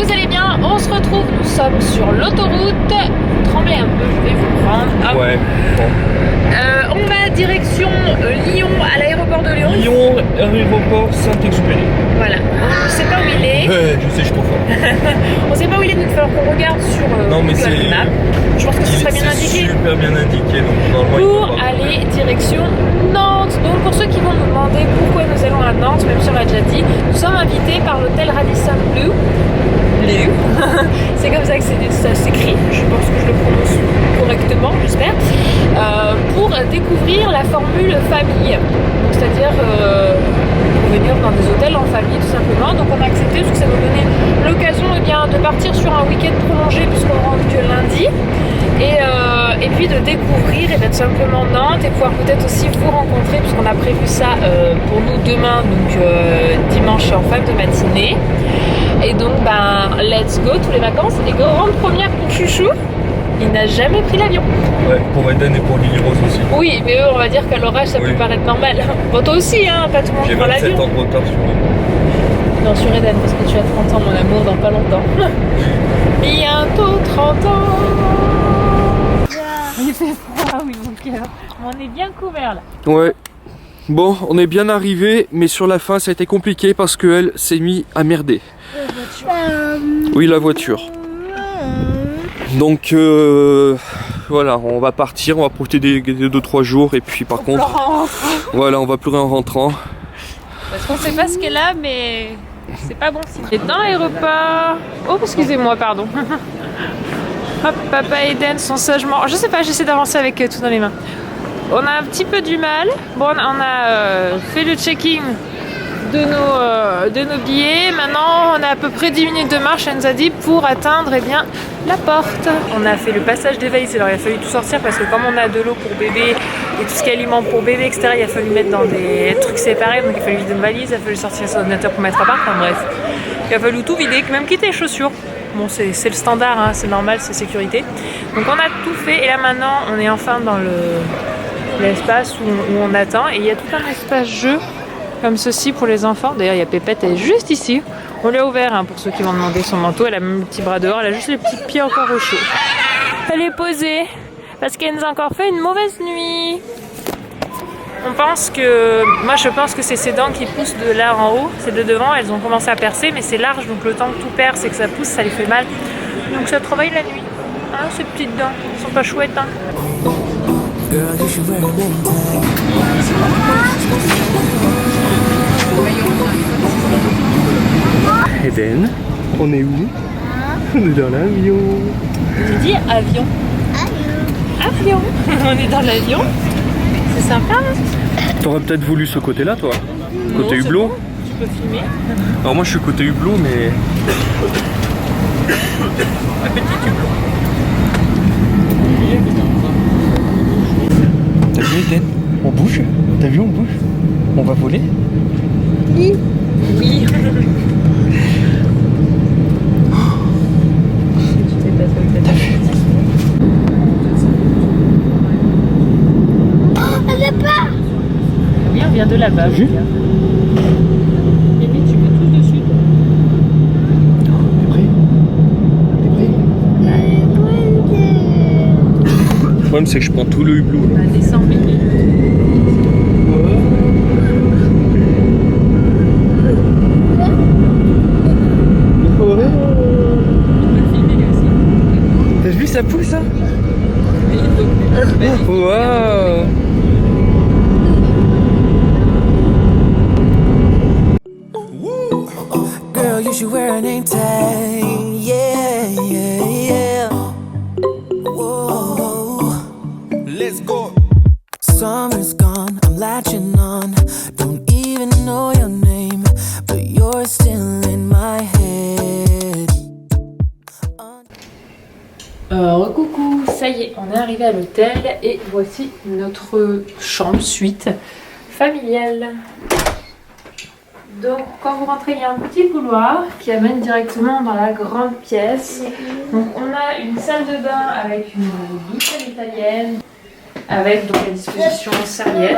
vous allez bien? On se retrouve, nous sommes sur l'autoroute. Tremblez un peu, je vais vous prendre. Hop. Ouais, bon. On va direction Lyon, à l'aéroport de Lyon. Lyon, aéroport Saint-Exupéry. Voilà, on ne sait pas où il est. Ouais, je sais, je confonds. On sait pas où il est, donc il va falloir qu'on regarde sur Non, mais c'est... Google Maps. Je pense que ce serait bien indiqué. Super bien indiqué, donc normalement Pour aller direction Nantes. Donc pour ceux qui vont nous demander pourquoi nous allons à Nantes, même si on l'a déjà dit, nous sommes invités par l'hôtel Radisson Blu. C'est comme ça que ça s'écrit, je pense que je le prononce correctement, j'espère, pour découvrir la formule famille, c'est-à-dire venir dans des hôtels en famille tout simplement. Donc on a accepté parce que ça nous donnait l'occasion de partir sur un week-end prolongé puisqu'on rentre que lundi et puis de découvrir tout simplement Nantes et pouvoir peut-être aussi vous rencontrer puisqu'on a prévu ça pour nous demain, donc dimanche en fin de matinée. Et donc, let's go, tous les vacances. Et grande première pour Chouchou, il n'a jamais pris l'avion. Ouais, pour Eden et pour Lily Rose aussi. Oui, mais eux, on va dire qu'à l'orage, ça peut paraître normal. Bon, toi aussi, hein, pas tout le monde prend l'avion. J'ai 27 ans de retard sur moi. Non, sur Eden, parce que tu as 30 ans, mon amour, dans pas longtemps. Bientôt 30 ans. Il fait froid, oui, mon cœur. On est bien couvert là. Ouais. Bon, on est bien arrivé, mais sur la fin, ça a été compliqué parce qu'elle s'est mise à merder. Oui, la voiture. Donc voilà, on va partir, on va profiter des 2-3 jours et puis par contre, voilà, on va pleurer en rentrant. Parce qu'on sait pas ce qu'elle a, mais c'est pas bon sinon. Et dans l'aéroport. Oh, excusez-moi, pardon. Hop, papa et Eden sont sagement. Je sais pas, j'essaie d'avancer avec tout dans les mains. On a un petit peu du mal. Bon, on a fait le checking de nos billets. Maintenant, on a à peu près 10 minutes de marche, elle nous a dit, pour atteindre la porte. On a fait le passage des valises. Alors, il a fallu tout sortir parce que comme on a de l'eau pour bébé et tout ce qui est aliment pour bébé, etc., il a fallu mettre dans des trucs séparés. Donc, il a fallu vider une valise, il a fallu sortir son ordinateur pour mettre à part. Enfin, bref, il a fallu tout vider, même quitter les chaussures. Bon, c'est le standard, hein, c'est normal, c'est sécurité. Donc, on a tout fait et là, maintenant, on est enfin dans l'espace où on attend. Et il y a tout un espace jeu comme ceci pour les enfants. D'ailleurs, il y a Pépette, elle est juste ici. On l'a ouvert pour ceux qui vont demander son manteau. Elle a même le petit bras dehors, elle a juste les petits pieds encore au chaud. Elle est posée parce qu'elle nous a encore fait une mauvaise nuit. Je pense que c'est ses dents qui poussent de là en haut. C'est de devant, elles ont commencé à percer, mais c'est large, donc le temps que tout perce et que ça pousse, ça lui fait mal. Donc ça travaille la nuit. Hein, ces petites dents, elles sont pas chouettes. Hein. Eden, on est où? On est dans l'avion. Tu dis avion? Avion. On est dans l'avion. C'est sympa. T'aurais peut-être voulu ce côté-là, toi? Côté Non, hublot? Bon. Tu peux filmer. Alors moi je suis côté hublot, mais... Un petit hublot. T'as vu Eden? On bouge? T'as vu, on bouge? On va voler? Oui. Oui. T'as vu? Oui, on vient de là-bas. T'as vu? Bébé, tu mets tout dessus. T'es prêt? Le problème c'est que je prends tout le hublot là. Descends, bébé. T'as vu ça pousse hein? Waouh! Girl, you should wear a name tag. Yeah, yeah, yeah. Whoa. Let's go. Summer's gone, I'm latching on. Don't even know your name, but you're still in my head. Coucou, ça y est, on est arrivé à l'hôtel et voici notre chambre suite familiale. Donc quand vous rentrez, il y a un petit couloir qui amène directement dans la grande pièce. Donc on a une salle de bain avec une douche italienne, avec donc à disposition serviette.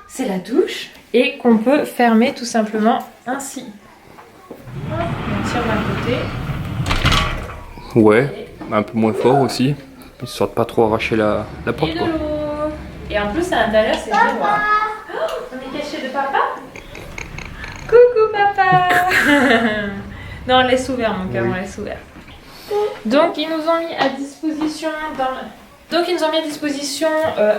C'est la douche et qu'on peut fermer tout simplement ainsi. Un petit tire d'un côté. Ouais, un peu moins fort aussi, histoire de pas trop arracher la porte Et de quoi. l'eau. Et en plus à l'intérieur c'est miroir. Oh, on est caché de papa. Coucou papa. Non, on laisse ouvert mon cœur, Oui. on laisse ouvert. Donc ils nous ont mis à disposition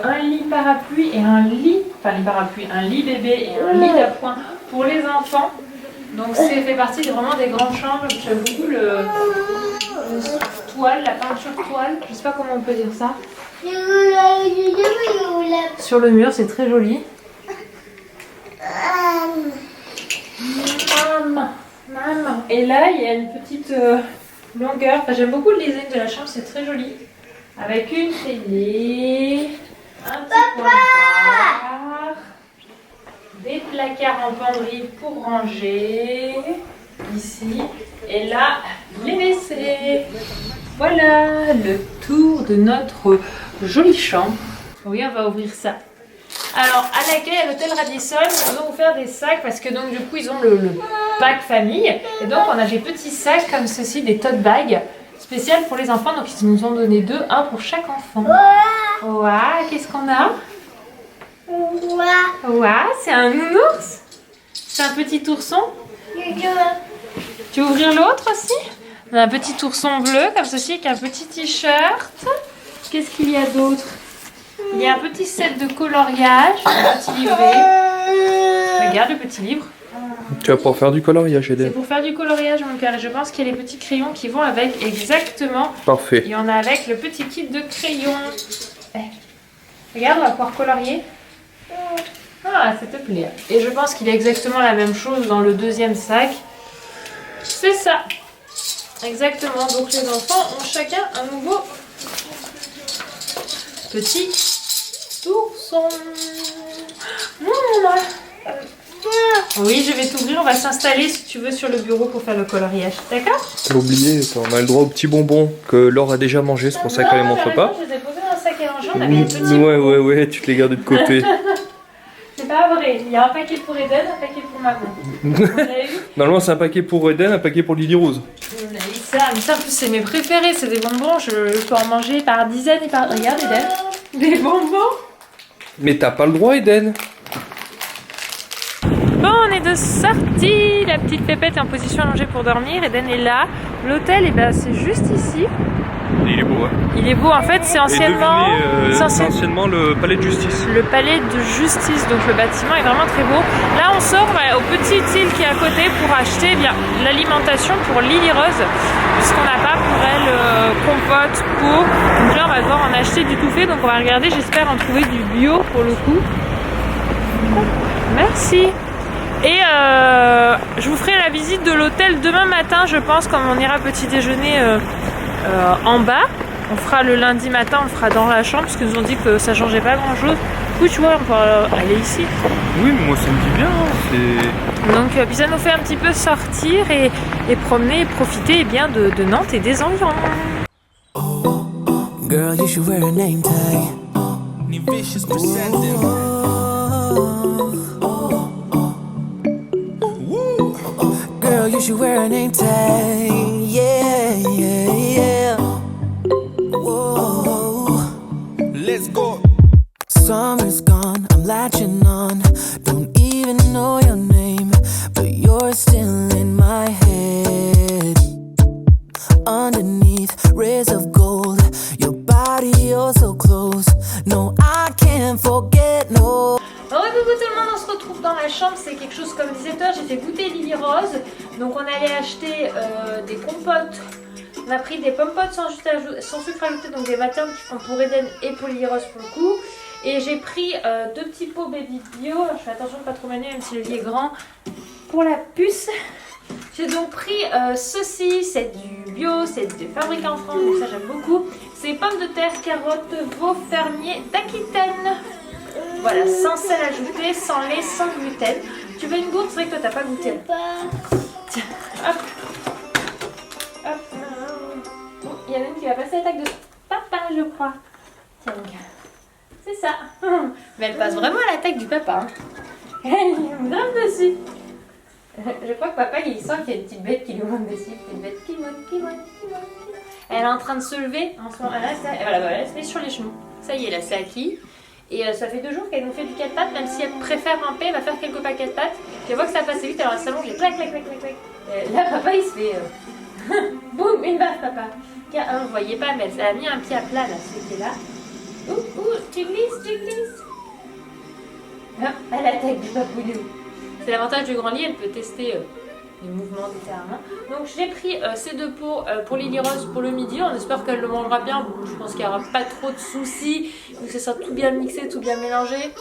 un lit parapluie et un lit, enfin lit parapluie, un lit bébé et un lit d'appoint pour les enfants. Donc c'est fait partie vraiment des grandes chambres. J'aime beaucoup le toile, la peinture toile. Je sais pas comment on peut dire ça. Sur le mur, c'est très joli. Maman. Et là, il y a une petite longueur. Enfin, j'aime beaucoup le design de la chambre, c'est très joli. Avec une télé, un petit coin bar, des placards en penderie pour ranger, ici. Et là, les WC. Voilà le tour de notre jolie chambre. Oui, on va ouvrir ça. Alors, à l'accueil à l'hôtel Radisson, ils nous ont offert des sacs parce que donc du coup ils ont le pack famille. Et donc on a des petits sacs comme ceci, des tote bags spéciales pour les enfants. Donc ils nous ont donné deux, un pour chaque enfant. Ouah, qu'est-ce qu'on a? Ouah, c'est un nounours. C'est un petit ourson. Tu veux ouvrir l'autre aussi? On a un petit ourson bleu comme ceci avec un petit t-shirt. Qu'est-ce qu'il y a d'autre? Il y a un petit set de coloriage, un petit livret. Regarde le petit livre. Tu vas pouvoir faire du coloriage, C'est Eden. pour faire du coloriage, mon cœur. Et je pense qu'il y a les petits crayons qui vont avec exactement. Parfait. Il y en a avec le petit kit de crayons. Eh. Regarde, on va pouvoir colorier. Ah, ça te plaît. Et je pense qu'il y a exactement la même chose dans le deuxième sac. C'est ça. Exactement. Donc les enfants ont chacun un nouveau petit ourson. Oui, je vais t'ouvrir. On va s'installer si tu veux sur le bureau pour faire le coloriage. D'accord? T'as oublié, on a le droit aux petits bonbons que Laure a déjà mangé, c'est pour ça qu'elle les montre pas. Je les ai posés dans le sac à manger. On avait les petits. Ouais, tu te les gardes de côté. C'est pas vrai. Il y a un paquet pour Eden, un paquet pour maman. Vous l'avez vu? Normalement, c'est un paquet pour Eden, un paquet pour Lily Rose. On a mis ça. Mais ça, en plus, c'est mes préférés. C'est des bonbons. Je peux en manger par dizaines et par. Regarde, Eden. Des bonbons. Mais t'as pas le droit, Eden. Bon, on est de sortie. La petite pépette est en position allongée pour dormir. Eden est là. L'hôtel, c'est juste ici. Il est beau, hein. Il est beau. En fait, c'est anciennement. C'est anciennement le palais de justice. Le palais de justice, donc le bâtiment est vraiment très beau. Là on sort au petit île qui est à côté pour acheter l'alimentation pour Lily Rose, puisqu'on n'a pas pour elle compote, pot. Donc là on va devoir en acheter du tout fait, donc on va regarder, j'espère en trouver du bio pour le coup. Merci. Et je vous ferai la visite de l'hôtel demain matin, je pense, comme on ira petit déjeuner en bas. On fera le lundi matin, on le fera dans la chambre parce qu'ils nous ont dit que ça changeait pas grand chose. Du coup, tu vois, on peut aller ici. Oui, mais moi ça me dit bien. Donc, puis ça nous fait un petit peu sortir et promener et profiter bien de Nantes et des environs. Girl, you should wear a name tag. Vicious presenting. Girl, you should wear a name tag. Yeah. Whoa. Let's go. Summer's gone, I'm latching on. Don't even know your name, but you're still in my head. Underneath rays of gold, your body, oh so close. No, I can't forget, no. Bon, coucou tout le monde, on se retrouve dans la chambre, c'est quelque chose comme 17h, j'ai fait goûter Lily Rose. Donc on allait acheter des compotes. On a pris des pommes-potes sans sucre ajouté, donc des matins qui font pour Eden et pour Lily Rose pour le coup. Et j'ai pris deux petits pots baby bio, alors je fais attention de ne pas trop manier même si le lit est grand, pour la puce. J'ai donc pris ceci, c'est du bio, c'est fabriqué en France, donc ça j'aime beaucoup. C'est pommes de terre, carottes, veau fermier d'Aquitaine. Voilà, sans sel ajouté, sans lait, sans gluten. Tu veux une gourde? C'est vrai que toi t'as pas goûté. Tiens, hop. Hop. Bon, il y en a une qui va passer à l'attaque de papa, je crois. Tiens, c'est ça. Mais elle passe vraiment à l'attaque du papa. Elle me grimpe dessus. Je crois que papa il sent qu'il y a une petite bête qui lui monte dessus. Une bête qui monte. Elle est en train de se lever en ce moment. Là, voilà, elle se met sur les genoux. Ça y est, là c'est acquis. Et ça fait 2 jours qu'elle nous fait du 4 pattes, même si elle préfère ramper, elle va faire quelques pas 4 pattes. Puis elle voit que ça passe vite, alors elle s'allonge et clac. Là papa il se fait boum, une baffe papa. Car vous voyez pas, mais elle a mis un pied à plat là, celui qui est là. Ouh, tu glisses. Hop, elle attaque du papounou. C'est l'avantage du grand lit, elle peut tester les mouvements des terrains. Donc j'ai pris ces 2 pots pour Lily Rose pour le midi. On espère qu'elle le mangera bien. Bon, je pense qu'il n'y aura pas trop de soucis. Donc ça sera tout bien mixé, tout bien mélangé.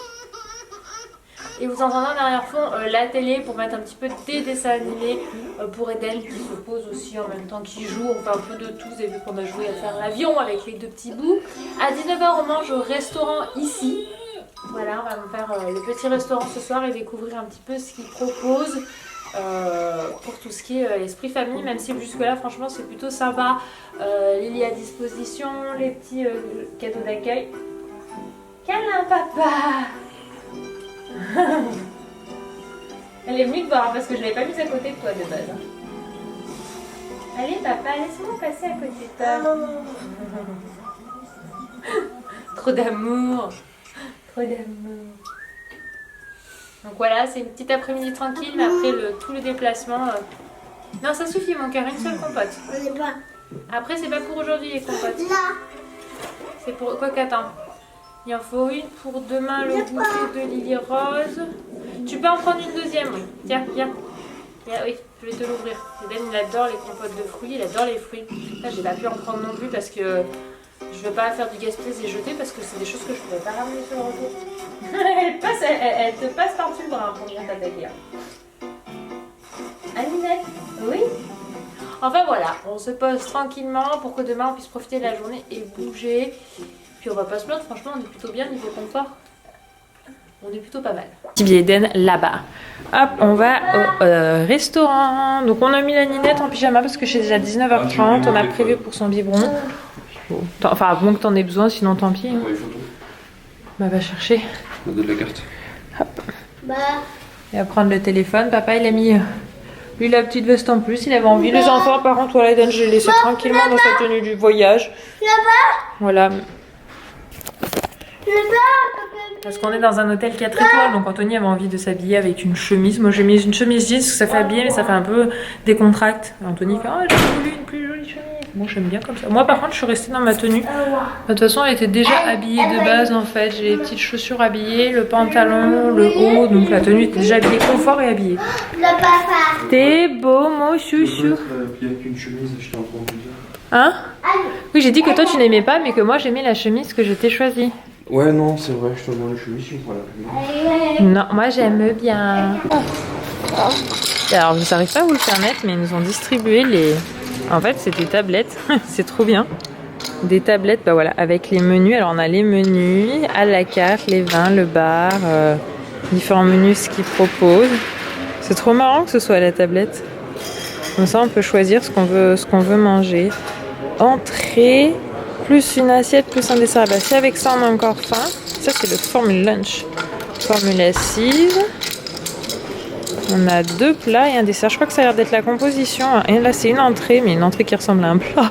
Et vous entendez en arrière-fond la télé pour mettre un petit peu des dessins animés pour Eden qui se pose aussi en même temps qu'il joue. On fait un peu de tout. Vous avez vu qu'on a joué à faire l'avion avec les 2 petits bouts. À 19h on mange au restaurant ici. Voilà, on va me faire le petit restaurant ce soir et découvrir un petit peu ce qu'ils proposent pour tout ce qui est esprit famille, même si jusque là franchement c'est plutôt sympa. Lily à disposition, les petits cadeaux d'accueil. Câlin papa. Elle est venue te voir parce que je l'avais pas mise à côté de toi de base. Allez papa, laisse-moi passer à côté de toi. Trop d'amour. Donc voilà, c'est une petite après-midi tranquille, mais après tout le déplacement... Non, ça suffit mon cœur, une seule compote. Après, c'est pas pour aujourd'hui les compotes. C'est pour... Quoi qu'attends. Il en faut une pour demain, le goûter de Lily Rose. Tu peux en prendre une deuxième, oui. Tiens, viens. Oui, je vais te l'ouvrir. Ben, il adore les compotes de fruits, il adore les fruits. Là, j'ai pas pu en prendre non plus parce que... Je veux pas faire du gaspillage et jeter parce que c'est des choses que je pourrais pas ramener sur le retour. elle te passe par-dessus le bras pour venir t'attaquer. Aminette, oui. Enfin voilà, on se pose tranquillement pour que demain on puisse profiter de la journée et bouger. Puis on va pas se plaindre, franchement on est plutôt bien niveau confort. On est plutôt pas mal. Petit billet Eden là-bas. Hop, on va au restaurant. Donc on a mis la Ninette en pyjama parce que c'est déjà 19h30. On a prévu pour son biberon. Enfin, à moins que t'en aies besoin, sinon tant pis. Hein. Bah, va chercher. On a de la carte. Hop. Il va prendre le téléphone. Papa, il a mis lui la petite veste en plus. Il avait envie. Les enfants, par contre, voilà, Eden, je l'ai laissé tranquillement dans sa tenue du voyage. Voilà. Parce qu'on est dans un hôtel 4 étoiles, donc Anthony avait envie de s'habiller avec une chemise. Moi, j'ai mis une chemise jeans, parce que ça fait habiller, mais ça fait un peu décontracte. Anthony fait « Oh, j'ai voulu une plus jolie chemise ». Bon, j'aime bien comme ça. Moi, par contre, je suis restée dans ma tenue. De toute façon, elle était déjà habillée de base, en fait. J'ai les petites chaussures habillées, le pantalon, le haut. Donc, la tenue était déjà habillée, confort et habillée. T'es beau, mon chouchou. Puis avec une chemise, je t'ai entendu dire. Hein? Oui, j'ai dit que toi, tu n'aimais pas, mais que moi, j'aimais la chemise que je t'ai choisie. Ouais, non, c'est vrai, je te demande la chemise, voilà. Non, moi, j'aime bien. Alors, je n'arrive pas à vous le permettre, mais ils nous ont distribué les... En fait, c'est des tablettes, c'est trop bien. Des tablettes, bah voilà, avec les menus. Alors, on a les menus, à la carte, les vins, le bar, différents menus, ce qu'ils proposent. C'est trop marrant que ce soit à la tablette. Comme ça, on peut choisir ce qu'on veut manger. Entrée, plus une assiette, plus un dessert. Bah, si avec ça, on a encore faim. Ça, c'est le formule lunch. Formule assise. On a 2 plats et un dessert. Je crois que ça a l'air d'être la composition. Et là, c'est une entrée, mais une entrée qui ressemble à un plat.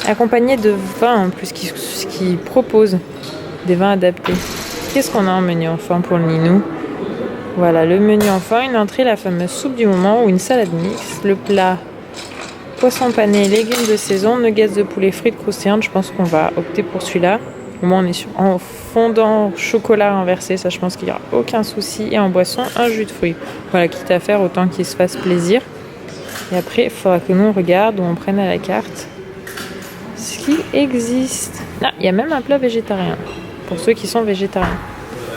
Accompagnée de vins en plus, qui propose des vins adaptés. Qu'est-ce qu'on a en menu enfant pour le Ninou? Voilà, le menu enfant, une entrée, la fameuse soupe du moment ou une salade mixte. Le plat, poisson pané, légumes de saison, nuggets de poulet frites croustillantes. Je pense qu'on va opter pour celui-là. Au moins, on est sur en fondant chocolat renversé, ça je pense qu'il n'y aura aucun souci. Et en boisson, un jus de fruits. Voilà, quitte à faire autant qu'il se fasse plaisir. Et après, il faudra que nous on regarde ou on prenne à la carte ce qui existe. Ah, il y a même un plat végétarien pour ceux qui sont végétariens.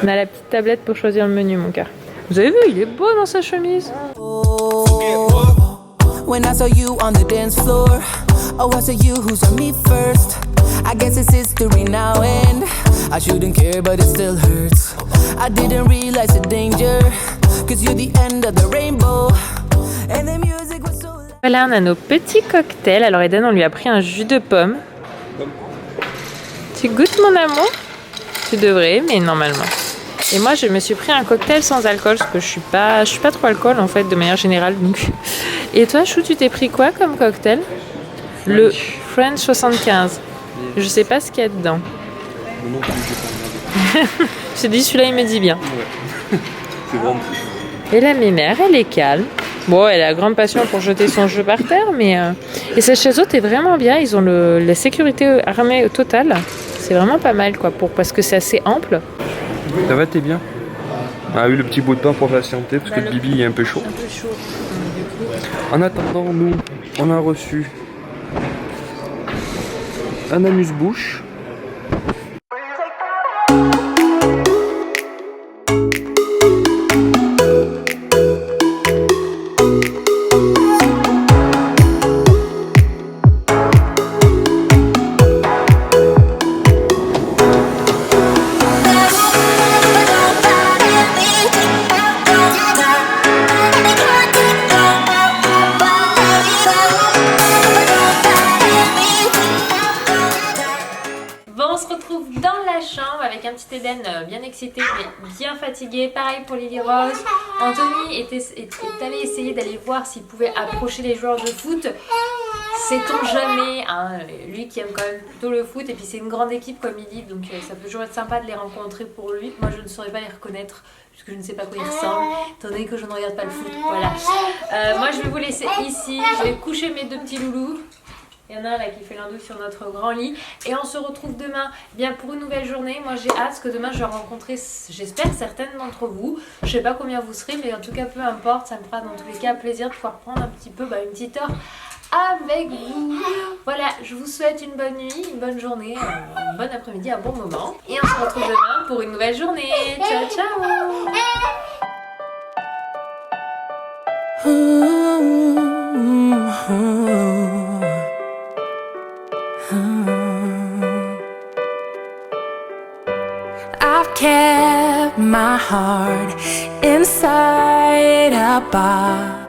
On a la petite tablette pour choisir le menu, mon cœur. Vous avez vu, il est beau dans sa chemise. When I saw you on the dance floor, oh, I saw you who's on me first. I guess it's history now and I shouldn't care but it still hurts. I didn't realize the danger, cause you're the end of the rainbow. And the music was so... Voilà, on a nos petits cocktails. Alors Eden, on lui a pris un jus de pomme. Tu goûtes mon amour? Tu devrais, mais normalement. Et moi, je me suis pris un cocktail sans alcool parce que je suis pas trop alcool en fait de manière générale. Donc. Et toi, Chou, tu t'es pris quoi comme cocktail? Le French 75. Je sais pas ce qu'il y a dedans. Non plus, j'ai pas regardé. Je te dis, celui-là, il me dit bien. Ouais. C'est vraiment. Et la mémère, elle est calme. Bon, elle a grande passion pour jeter son jeu par terre, mais... Et cette chaise haute est vraiment bien. Ils ont la sécurité armée totale. C'est vraiment pas mal, quoi, parce que c'est assez ample. Ça va, t'es bien? On a eu le petit bout de pain pour patienter parce que le bibi est un peu chaud. Un peu chaud. En attendant, nous, on a reçu un amuse-bouche. Avec un petit Eden bien excité mais bien fatigué, pareil pour Lily Rose. Anthony est allé essayer d'aller voir s'il pouvait approcher les joueurs de foot. Sait-on jamais, hein, lui qui aime quand même plutôt le foot, et puis c'est une grande équipe comme il dit, donc ça peut toujours être sympa de les rencontrer pour lui. Moi je ne saurais pas les reconnaître puisque je ne sais pas quoi ils ressemblent, étant donné que je ne regarde pas le foot. Voilà. Moi je vais vous laisser ici, je vais coucher mes deux petits loulous. Il y en a un là qui fait l'hindou sur notre grand lit. Et on se retrouve demain bien pour une nouvelle journée. Moi j'ai hâte parce que demain je vais rencontrer, j'espère, certaines d'entre vous. Je sais pas combien vous serez, mais en tout cas peu importe. Ça me fera dans tous les cas plaisir de pouvoir prendre un petit peu une petite heure avec vous. Voilà, je vous souhaite une bonne nuit, une bonne journée, un bon après-midi, un bon moment. Et on se retrouve demain pour une nouvelle journée. Ciao, ciao. I've kept my heart inside a box.